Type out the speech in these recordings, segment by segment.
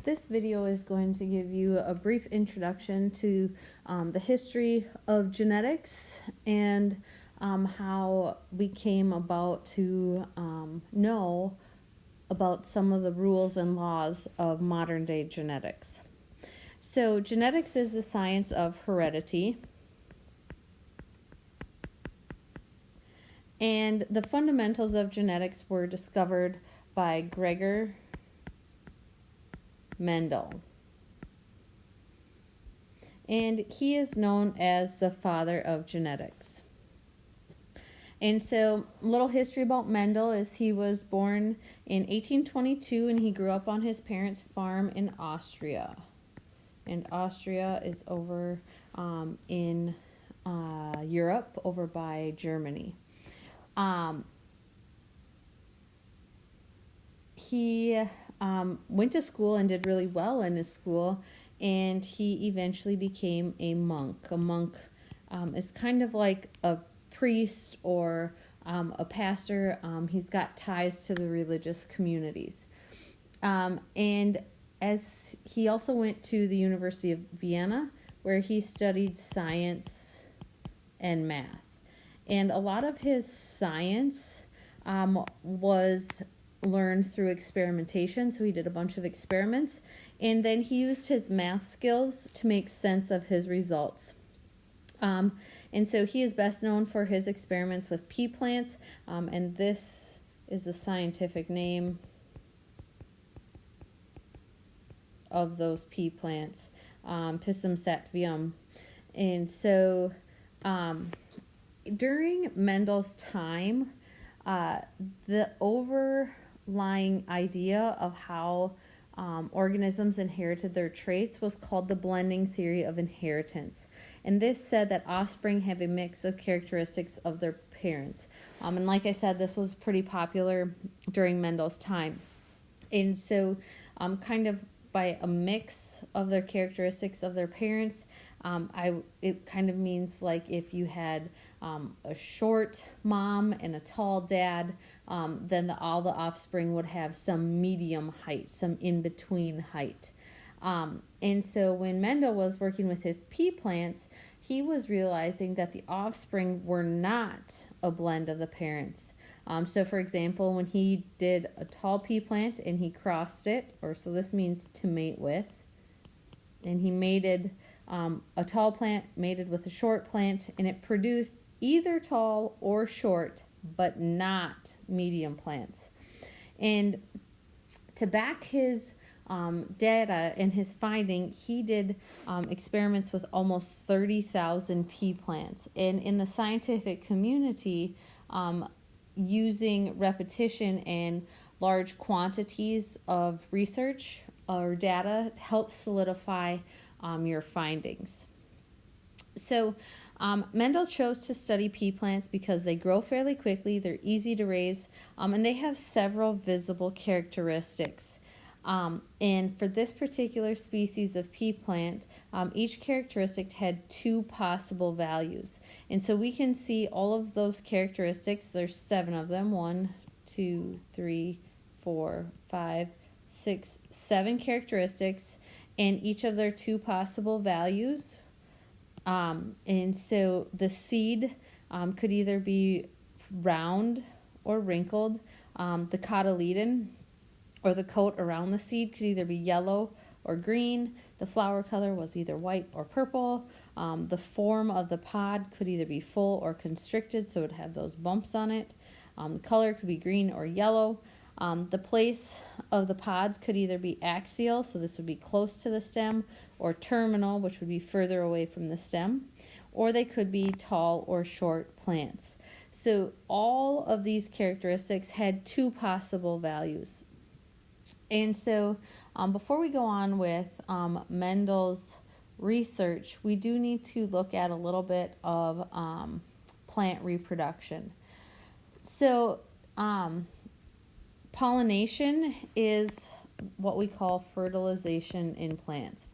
This video is going to give you a brief introduction to the history of genetics and how we came about to know about some of the rules and laws of modern day genetics. So genetics is the science of heredity, and the fundamentals of genetics were discovered by Gregor Mendel. And he is known as the father of genetics. And so, little history about Mendel is he was born in 1822 and he grew up on his parents' farm in Austria. And Austria is over in Europe, over by Germany. He went to school and did really well in his school, and he eventually became a monk. A monk is kind of like a priest or a pastor. He's got ties to the religious communities. And as he also went to the University of Vienna, where he studied science and math. And a lot of his science was learned through experimentation. So he did a bunch of experiments, and then he used his math skills to make sense of his results. And so he is best known for his experiments with pea plants, and this is the scientific name of those pea plants, Pisum sativum. And so during Mendel's time, the overlying idea of how organisms inherited their traits was called the blending theory of inheritance. And this said that offspring have a mix of characteristics of their parents. And like I said, this was pretty popular during Mendel's time. And so kind of by a mix of their characteristics of their parents, it kind of means like if you had a short mom and a tall dad, then all the offspring would have some medium height, some in-between height. And so when Mendel was working with his pea plants, he was realizing that the offspring were not a blend of the parents. So for example, when he did a tall pea plant and he crossed it, so this means to mate with, and he mated a tall plant mated with a short plant, and it produced either tall or short, but not medium plants. And to back his data and his finding, he did experiments with almost 30,000 pea plants. And in the scientific community, using repetition and large quantities of research or data helps solidify your findings. So Mendel chose to study pea plants because they grow fairly quickly, they're easy to raise, and they have several visible characteristics. And for this particular species of pea plant, each characteristic had two possible values. And so we can see all of those characteristics. There's 7 of them. 1, 2, 3, 4, 5, 6, 7 characteristics, and each of their two possible values. And so the seed could either be round or wrinkled. The cotyledon, or the coat around the seed, could either be yellow or green. The flower color was either white or purple. The form of the pod could either be full or constricted, so it would have those bumps on it. The color could be green or yellow. The place of the pods could either be axial, so this would be close to the stem, or terminal, which would be further away from the stem, or they could be tall or short plants. So all of these characteristics had two possible values. And so before we go on with Mendel's research, we do need to look at a little bit of plant reproduction. So pollination is what we call fertilization in plants.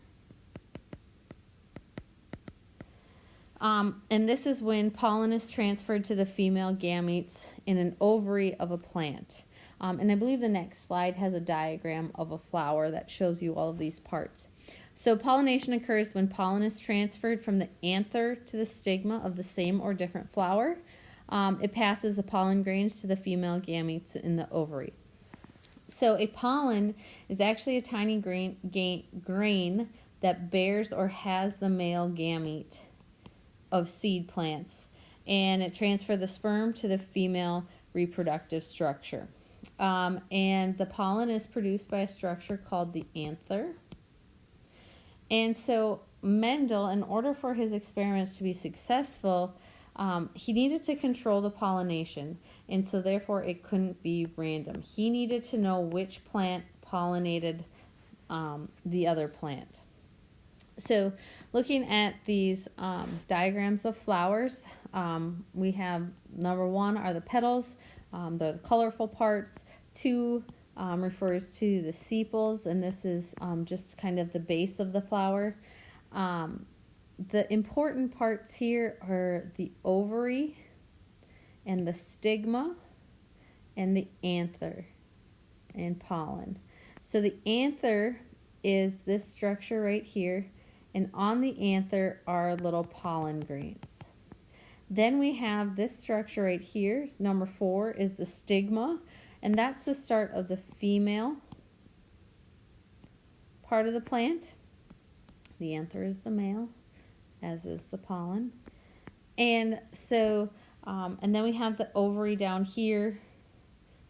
And this is when pollen is transferred to the female gametes in an ovary of a plant. And I believe the next slide has a diagram of a flower that shows you all of these parts. So pollination occurs when pollen is transferred from the anther to the stigma of the same or different flower. It passes the pollen grains to the female gametes in the ovary. So a pollen is actually a tiny grain that bears or has the male gamete of seed plants, and it transfers the sperm to the female reproductive structure. And the pollen is produced by a structure called the anther. And so Mendel, in order for his experiments to be successful, he needed to control the pollination, and so therefore it couldn't be random. He needed to know which plant pollinated the other plant. So looking at these diagrams of flowers, we have number 1 are the petals. They're the colorful parts. 2 refers to the sepals, and this is just kind of the base of the flower. The important parts here are the ovary and the stigma and the anther and pollen. So the anther is this structure right here, and on the anther are little pollen grains. Then we have this structure right here. Number 4 is the stigma, and that's the start of the female part of the plant. The anther is the male, as is the pollen. And so, and then we have the ovary down here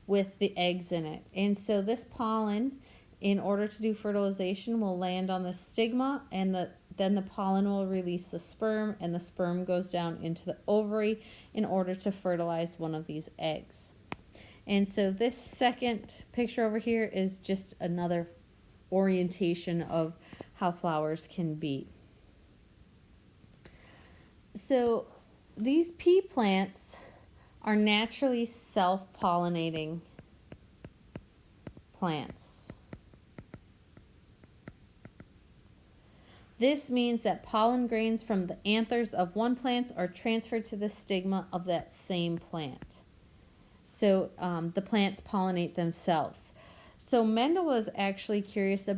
with the eggs in it. And so this pollen, in order to do fertilization, will land on the stigma, and then the pollen will release the sperm, and the sperm goes down into the ovary in order to fertilize one of these eggs. And so this second picture over here is just another orientation of how flowers can be. So these pea plants are naturally self-pollinating plants. This means that pollen grains from the anthers of one plant are transferred to the stigma of that same plant. So the plants pollinate themselves. So Mendel was actually curious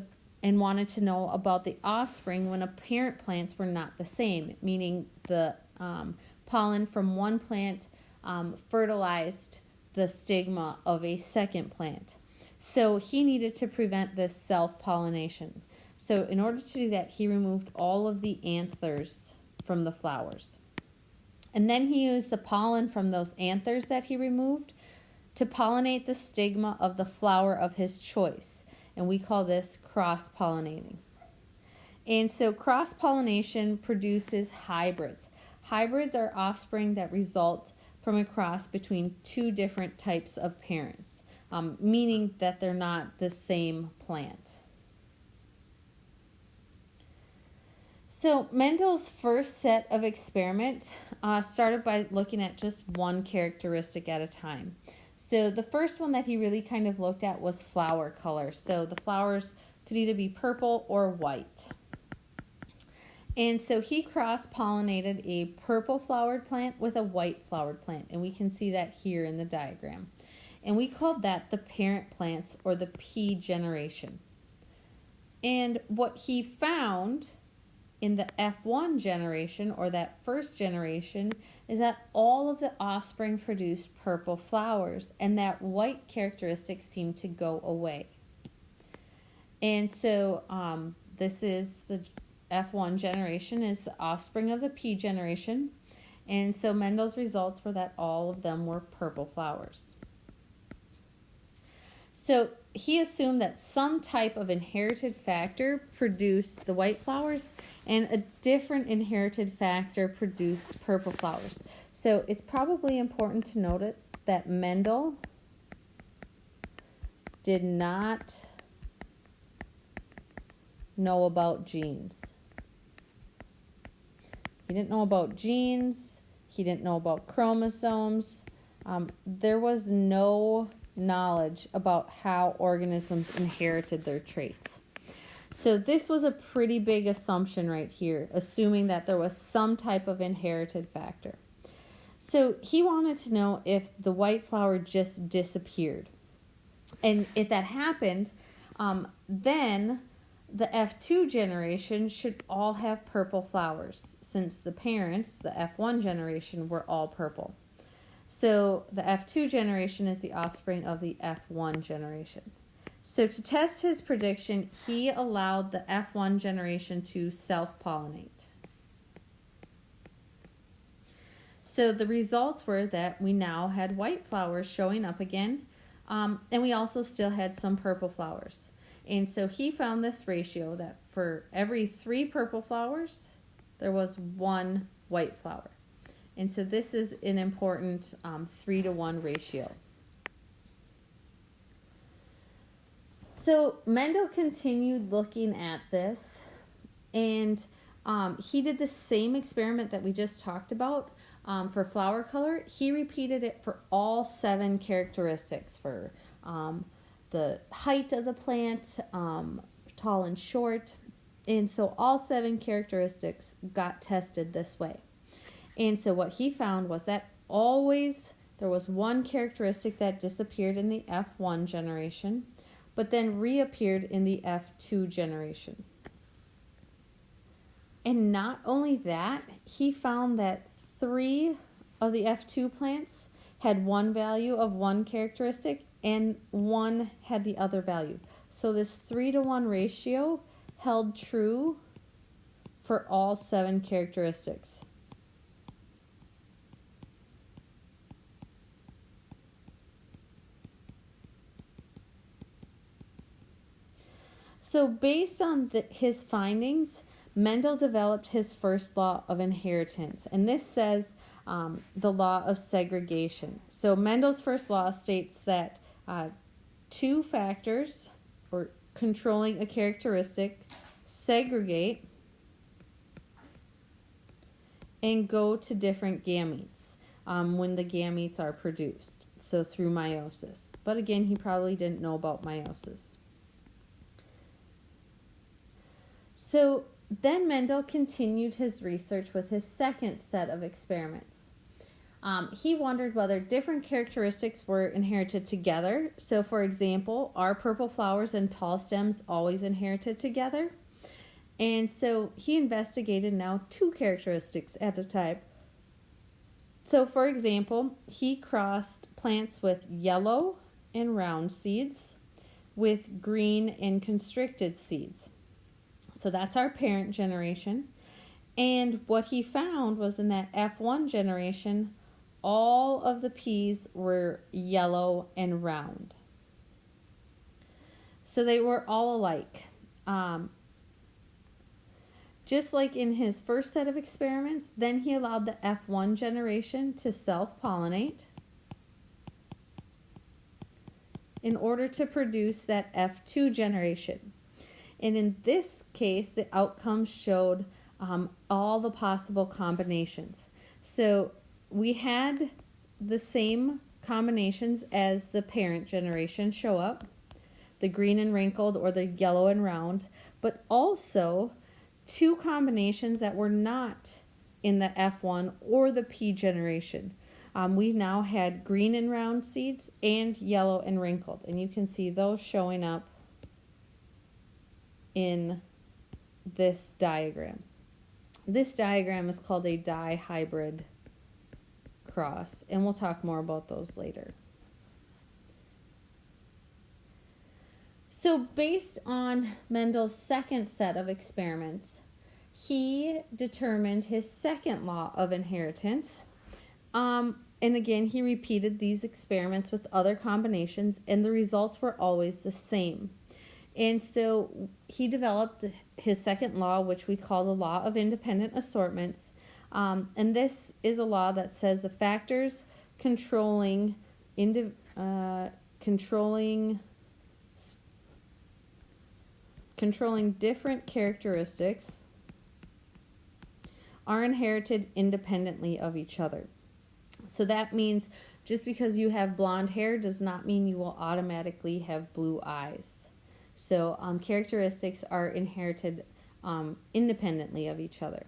and wanted to know about the offspring when parent plants were not the same, meaning the pollen from one plant fertilized the stigma of a second plant. So he needed to prevent this self-pollination. So in order to do that, he removed all of the anthers from the flowers. And then he used the pollen from those anthers that he removed to pollinate the stigma of the flower of his choice. And we call this cross-pollinating. And so cross-pollination produces hybrids. Hybrids are offspring that result from a cross between 2 different types of parents, meaning that they're not the same plant. So Mendel's first set of experiments started by looking at just one characteristic at a time. So the first one that he really kind of looked at was flower color. So the flowers could either be purple or white. And so he cross-pollinated a purple flowered plant with a white flowered plant. And we can see that here in the diagram. And we called that the parent plants, or the pea generation. And what he found in the F1 generation, or that first generation, is that all of the offspring produced purple flowers, and that white characteristic seemed to go away. And so this is the F1 generation, is the offspring of the P generation. And so Mendel's results were that all of them were purple flowers. So he assumed that some type of inherited factor produced the white flowers, and a different inherited factor produced purple flowers. So it's probably important to note that Mendel did not know about genes. He didn't know about genes. He didn't know about chromosomes. There was no knowledge about how organisms inherited their traits. So this was a pretty big assumption right here, assuming that there was some type of inherited factor. So he wanted to know if the white flower just disappeared. And if that happened, then the F2 generation should all have purple flowers, since the parents, the F1 generation, were all purple. So the F2 generation is the offspring of the F1 generation. So to test his prediction, he allowed the F1 generation to self-pollinate. So the results were that we now had white flowers showing up again, and we also still had some purple flowers. And so he found this ratio that for every 3 purple flowers, there was 1 white flower. And so this is an important 3-to-1 ratio. So Mendel continued looking at this, and he did the same experiment that we just talked about for flower color. He repeated it for all 7 characteristics, for the height of the plant, tall and short. And so all 7 characteristics got tested this way. And so what he found was that always there was 1 characteristic that disappeared in the F1 generation, but then reappeared in the F2 generation. And not only that, he found that 3 of the F2 plants had 1 value of 1 characteristic and 1 had the other value. So this 3-to-1 ratio held true for all 7 characteristics. So based on his findings, Mendel developed his first law of inheritance, and this says the law of segregation. So Mendel's first law states that 2 factors, or controlling a characteristic, segregate and go to different gametes when the gametes are produced, so through meiosis. But again, he probably didn't know about meiosis. So then Mendel continued his research with his second set of experiments. He wondered whether different characteristics were inherited together. So, for example, are purple flowers and tall stems always inherited together? And so he investigated now 2 characteristics at a time. So, for example, he crossed plants with yellow and round seeds with green and constricted seeds. So that's our parent generation. And what he found was in that F1 generation, all of the peas were yellow and round. So they were all alike. Just like in his first set of experiments, then he allowed the F1 generation to self-pollinate in order to produce that F2 generation. And in this case, the outcomes showed all the possible combinations. So we had the same combinations as the parent generation show up, the green and wrinkled or the yellow and round, but also 2 combinations that were not in the F1 or the P generation. We now had green and round seeds and yellow and wrinkled, and you can see those showing up in this diagram. This diagram is called a dihybrid cross, and we'll talk more about those later. So based on Mendel's second set of experiments, he determined his second law of inheritance. And again, he repeated these experiments with other combinations, and the results were always the same. And so he developed his second law, which we call the law of independent assortments. And this is a law that says the factors controlling different characteristics are inherited independently of each other. So that means just because you have blonde hair does not mean you will automatically have blue eyes. So characteristics are inherited independently of each other.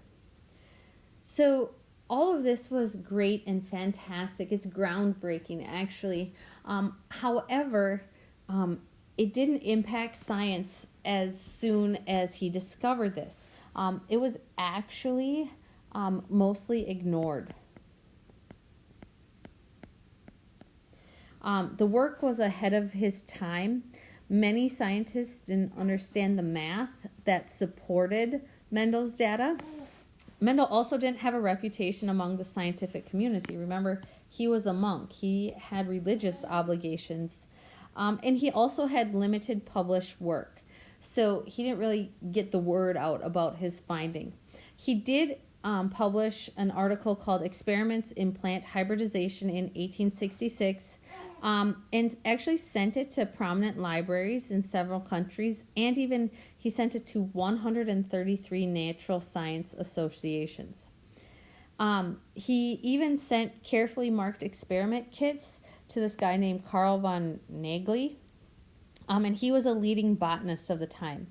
So all of this was great and fantastic. It's groundbreaking, actually. However, it didn't impact science as soon as he discovered this. It was actually mostly ignored. The work was ahead of his time. Many scientists didn't understand the math that supported Mendel's data. Mendel also didn't have a reputation among the scientific community. Remember, he was a monk. He had religious obligations. And he also had limited published work. So he didn't really get the word out about his finding. He did publish an article called Experiments in Plant Hybridization in 1866, and actually sent it to prominent libraries in several countries, and even he sent it to 133 natural science associations. He even sent carefully marked experiment kits to this guy named Carl von Nageli, and he was a leading botanist of the time.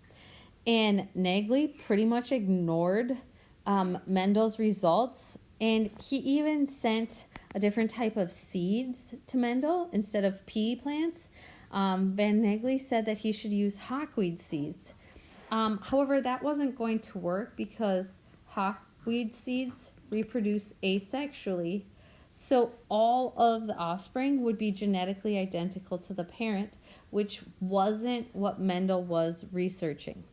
And Nageli pretty much ignored Mendel's results, and he even sent a different type of seeds to Mendel instead of pea plants. Van Nageli said that he should use hawkweed seeds. However, that wasn't going to work because hawkweed seeds reproduce asexually, so all of the offspring would be genetically identical to the parent, which wasn't what Mendel was researching.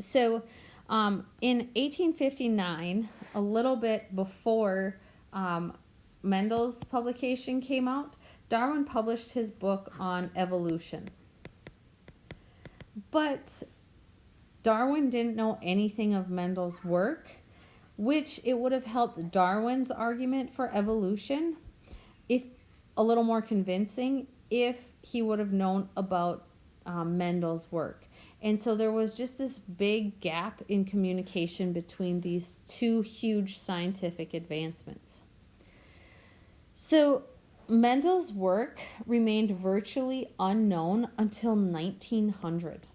So in 1859, a little bit before Mendel's publication came out, Darwin published his book on evolution. But Darwin didn't know anything of Mendel's work, which it would have helped Darwin's argument for evolution if a little more convincing if he would have known about Mendel's work. And so there was just this big gap in communication between these two huge scientific advancements. So Mendel's work remained virtually unknown until 1900.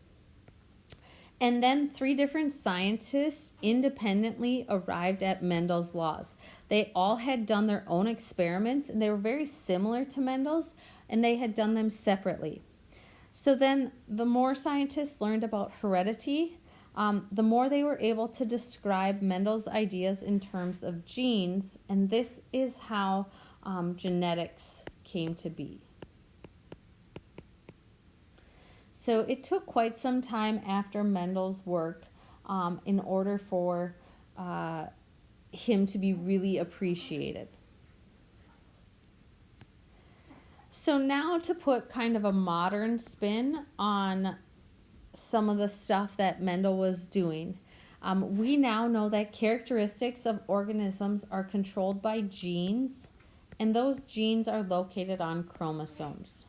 And then 3 different scientists independently arrived at Mendel's laws. They all had done their own experiments, and they were very similar to Mendel's, and they had done them separately. So then the more scientists learned about heredity, the more they were able to describe Mendel's ideas in terms of genes, and this is how genetics came to be. So it took quite some time after Mendel's work in order for him to be really appreciated. So now to put kind of a modern spin on some of the stuff that Mendel was doing, we now know that characteristics of organisms are controlled by genes, and those genes are located on chromosomes.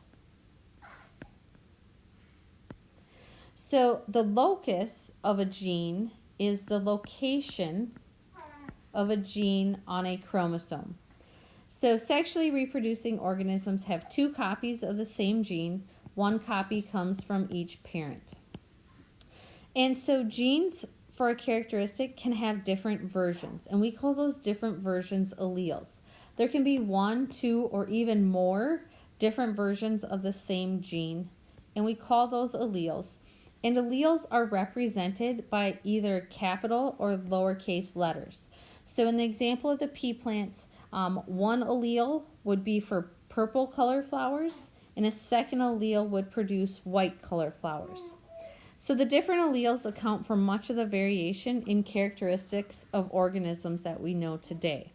So the locus of a gene is the location of a gene on a chromosome. So sexually reproducing organisms have 2 copies of the same gene. 1 copy comes from each parent. And so genes for a characteristic can have different versions, and we call those different versions alleles. There can be 1, 2, or even more different versions of the same gene, and we call those alleles. And alleles are represented by either capital or lowercase letters. So in the example of the pea plants, 1 allele would be for purple color flowers, and a second allele would produce white color flowers. So the different alleles account for much of the variation in characteristics of organisms that we know today.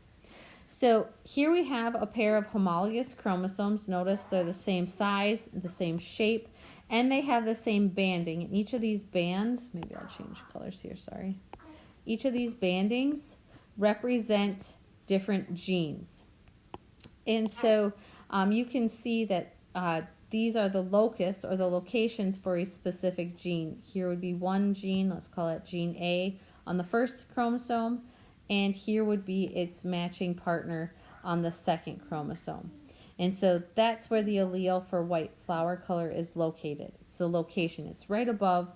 So here we have a pair of homologous chromosomes. Notice they're the same size, the same shape, and they have the same banding. And each of these bands, maybe I'll change colors here, sorry. Each of these bandings represent different genes. And so you can see that these are the locus or the locations for a specific gene. Here would be 1 gene, let's call it gene A, on the first chromosome, and here would be its matching partner on the second chromosome. And so that's where the allele for white flower color is located. It's the location. It's right above.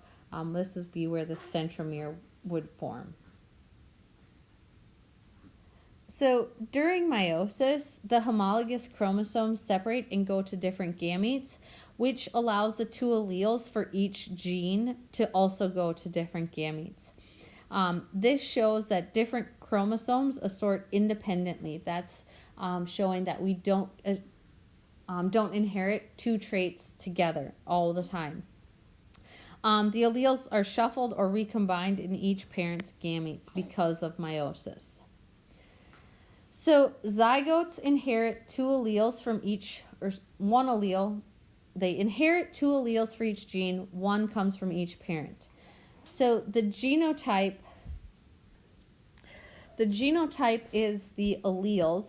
This would be where the centromere would form. So during meiosis, the homologous chromosomes separate and go to different gametes, which allows the two alleles for each gene to also go to different gametes. This shows that different chromosomes assort independently. That's showing that we don't inherit two traits together all the time. The alleles are shuffled or recombined in each parent's gametes because of meiosis. So zygotes inherit two alleles from each, or one allele. They inherit two alleles for each gene. One comes from each parent. So the genotype is the alleles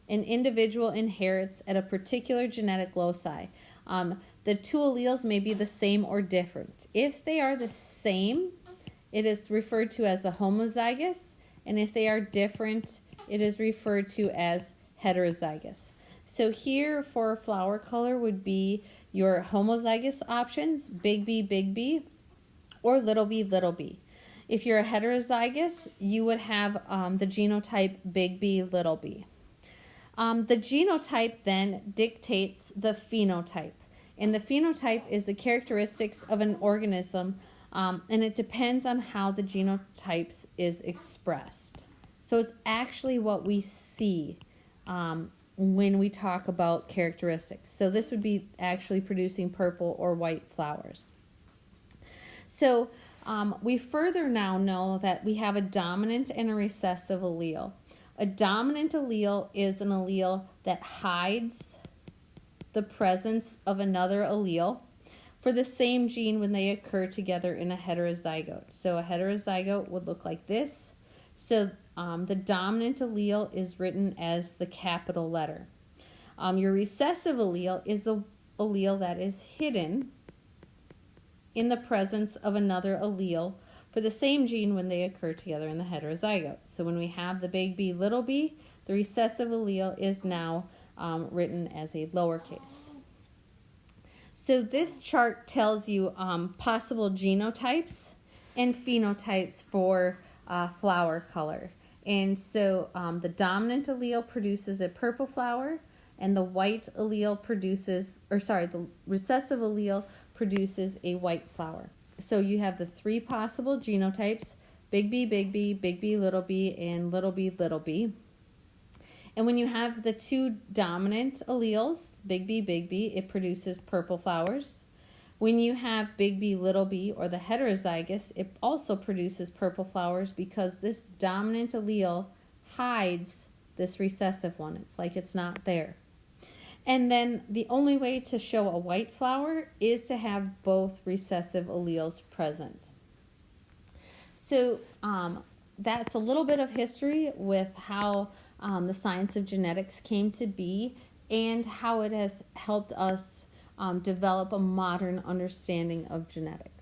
an individual inherits at a particular genetic loci. The two alleles may be the same or different. If they are the same, it is referred to as a homozygous, and if they are different, it is referred to as heterozygous. So here for flower color would be your homozygous options, big B, or little b. If you're a heterozygous, you would have the genotype big B, little b. The genotype then dictates the phenotype. And the phenotype is the characteristics of an organism, and it depends on how the genotypes is expressed. So it's actually what we see when we talk about characteristics. So this would be actually producing purple or white flowers. So we further now know that we have a dominant and a recessive allele. A dominant allele is an allele that hides the presence of another allele for the same gene when they occur together in a heterozygote. So a heterozygote would look like this. So the dominant allele is written as the capital letter. Your recessive allele is the allele that is hidden in the presence of another allele for the same gene when they occur together in the heterozygote. So when we have the big B, little b, the recessive allele is now written as a lowercase. So this chart tells you possible genotypes and phenotypes for flower color. And so the dominant allele produces a purple flower, and the white allele the recessive allele produces a white flower. So you have the three possible genotypes, big B, little b, and little b. And when you have the two dominant alleles, big B, it produces purple flowers. When you have big B, little b, or the heterozygous, it also produces purple flowers because this dominant allele hides this recessive one. It's like it's not there. And then the only way to show a white flower is to have both recessive alleles present. So that's a little bit of history with how the science of genetics came to be and how it has helped us develop a modern understanding of genetics.